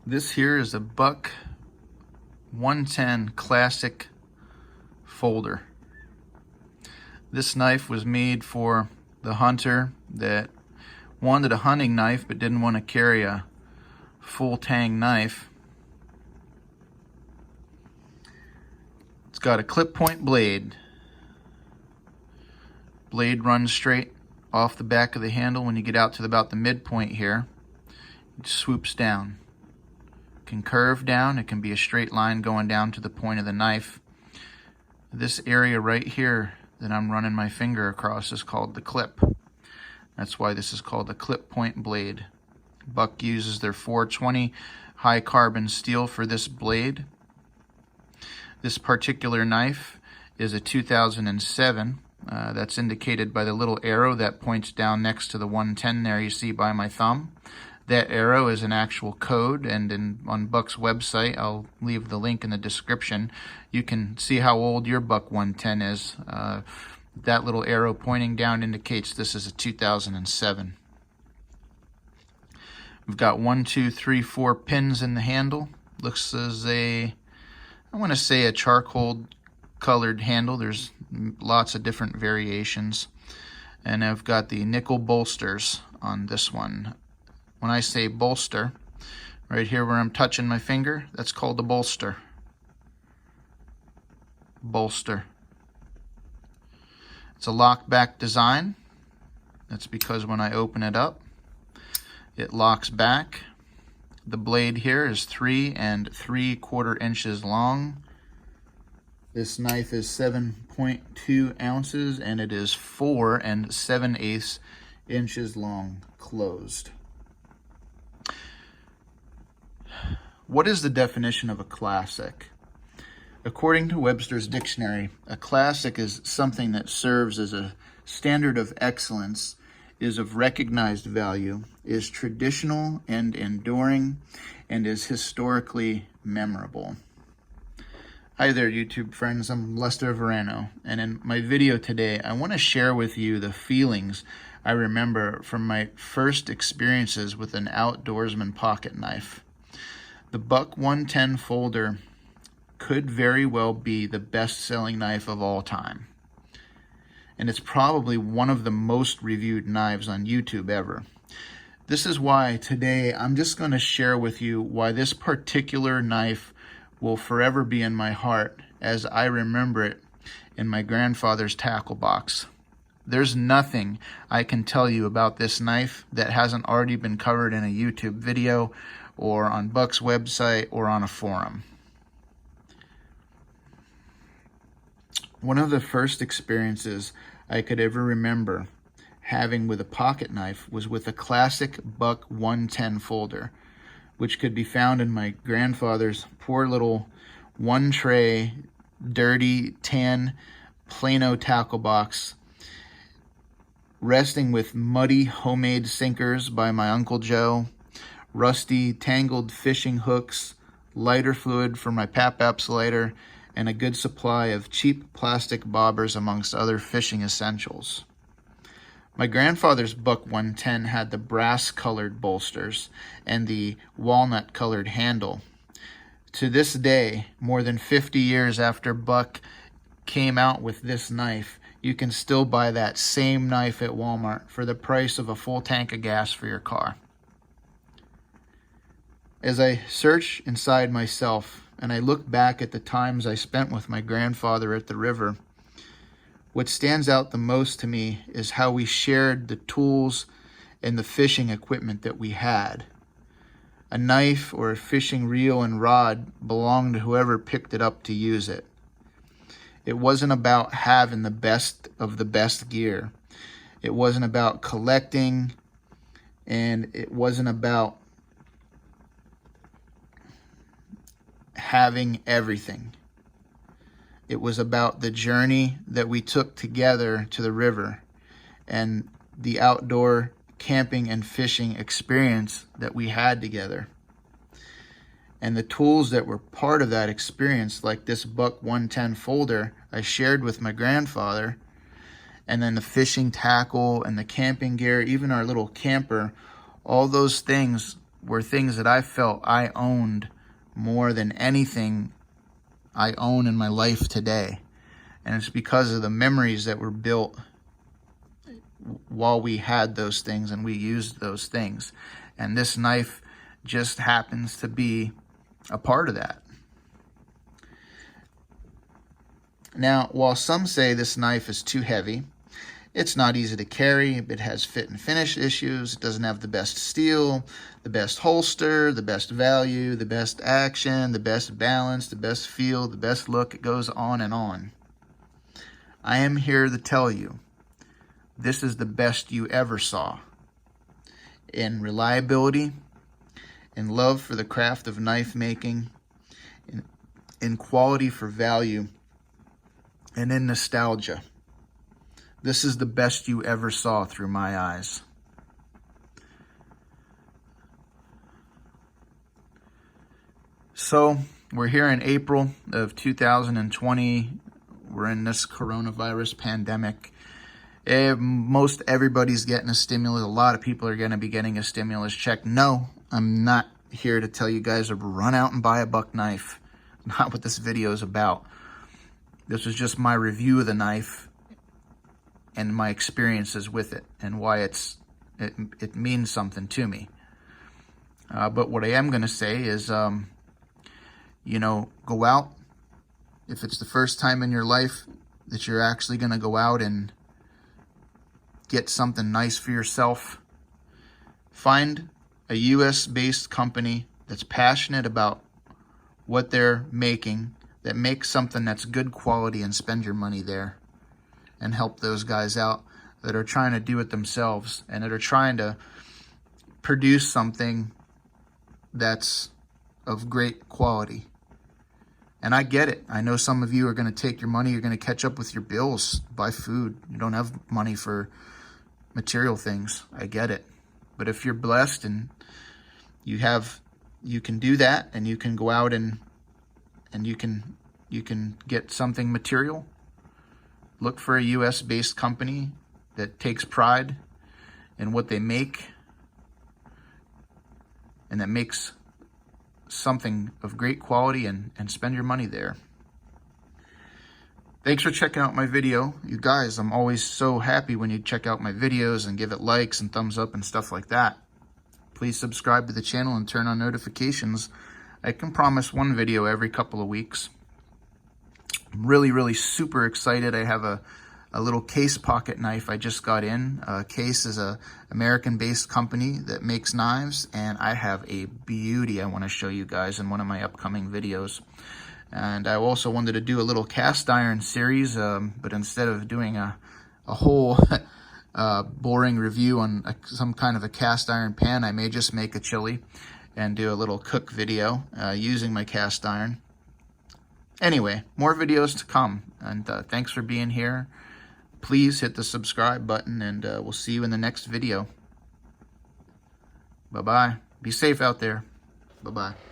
This here is a Buck 110 Classic folder. This knife was made for the hunter that wanted a hunting knife but didn't want to carry a full tang knife. It's got a clip point blade. Blade runs straight off the back of the handle. When you get out to about the midpoint here, it swoops down. It can curve down, it can be a straight line going down to the point of the knife. This area right here that I'm running my finger across is called the clip. That's why this is called a clip point blade. Buck uses their 420 high carbon steel for this blade. This particular knife is a 2007. That's indicated by the little arrow that points down next to the 110 there you see by my thumb. That arrow is an actual code, and on Buck's website, I'll leave the link in the description, you can see how old your Buck 110 is. That little arrow pointing down indicates this is a 2007. We've got 1, 2, 3, 4 pins in the handle. Looks as I want to say a charcoal colored handle. There's lots of different variations. And I've got the nickel bolsters on this one. When I say bolster, right here where I'm touching my finger, that's called a bolster. Bolster. It's a lock back design. That's because when I open it up, it locks back. The blade here is 3 3/4 inches long. This knife is 7.2 ounces and it is 4 7/8 inches long, closed. What is the definition of a classic? According to Webster's dictionary, a classic is something that serves as a standard of excellence, is of recognized value, is traditional and enduring, and is historically memorable. Hi there, YouTube friends. I'm Lester Verano, and in my video today, I want to share with you the feelings I remember from my first experiences with an outdoorsman pocket knife. The Buck 110 folder could very well be the best-selling knife of all time. And it's probably one of the most reviewed knives on YouTube ever. This is why today I'm just going to share with you why this particular knife will forever be in my heart as I remember it in my grandfather's tackle box. There's nothing I can tell you about this knife that hasn't already been covered in a YouTube video or on Buck's website or on a forum. One of the first experiences I could ever remember having with a pocket knife was with a classic Buck 110 folder, which could be found in my grandfather's poor little one tray, dirty tan Plano tackle box, resting with muddy homemade sinkers by my Uncle Joe, rusty tangled fishing hooks, lighter fluid for my Pap-Apps lighter, and a good supply of cheap plastic bobbers amongst other fishing essentials. My grandfather's Buck 110 had the brass-colored bolsters and the walnut-colored handle. To this day, more than 50 years after Buck came out with this knife, you can still buy that same knife at Walmart for the price of a full tank of gas for your car. As I search inside myself and I look back at the times I spent with my grandfather at the river, what stands out the most to me is how we shared the tools and the fishing equipment that we had. A knife or a fishing reel and rod belonged to whoever picked it up to use it. It wasn't about having the best of the best gear. It wasn't about collecting, and it wasn't about having everything. It was about the journey that we took together to the river and the outdoor camping and fishing experience that we had together. And the tools that were part of that experience, like this Buck 110 folder I shared with my grandfather, and then the fishing tackle and the camping gear, even our little camper, all those things were things that I felt I owned more than anything I own in my life today. And it's because of the memories that were built while we had those things and we used those things. And this knife just happens to be a part of that. Now, while some say this knife is too heavy, it's not easy to carry, it has fit and finish issues, it doesn't have the best steel, the best holster, the best value, the best action, the best balance, the best feel, the best look, it goes on and on. I am here to tell you, this is the best you ever saw in reliability, in love for the craft of knife making, in quality for value, and in nostalgia. This is the best you ever saw through my eyes. So, we're here in April of 2020. We're in this coronavirus pandemic. Most everybody's getting a stimulus. A lot of people are going to be getting a stimulus check. No, I'm not here to tell you guys to run out and buy a buck knife. Not what this video is about. This was just my review of the knife and my experiences with it and why it means something to me. But what I am going to say is, go out. If it's the first time in your life that you're actually going to go out and get something nice for yourself, find a US-based company that's passionate about what they're making, that makes something that's good quality, and spend your money there and help those guys out that are trying to do it themselves and that are trying to produce something that's of great quality. And I get it. I know some of you are going to take your money, you're going to catch up with your bills, buy food. You don't have money for material things. I get it. But if you're blessed and you can do that, and you can go out and you can get something material, look for a US-based company that takes pride in what they make and that makes something of great quality, and spend your money there. Thanks for checking out my video. You guys, I'm always so happy when you check out my videos and give it likes and thumbs up and stuff like that. Please subscribe to the channel and turn on notifications. I can promise one video every couple of weeks. I'm really super excited. I have a little Case pocket knife I just got in. Case is a American-based company that makes knives, and I have a beauty I want to show you guys in one of my upcoming videos. And I also wanted to do a little cast iron series, but instead of doing a whole boring review on some kind of a cast iron pan, I may just make a chili and do a little cook video using my cast iron. Anyway, more videos to come, and thanks for being here. Please hit the subscribe button, and we'll see you in the next video. Bye-bye. Be safe out there. Bye-bye.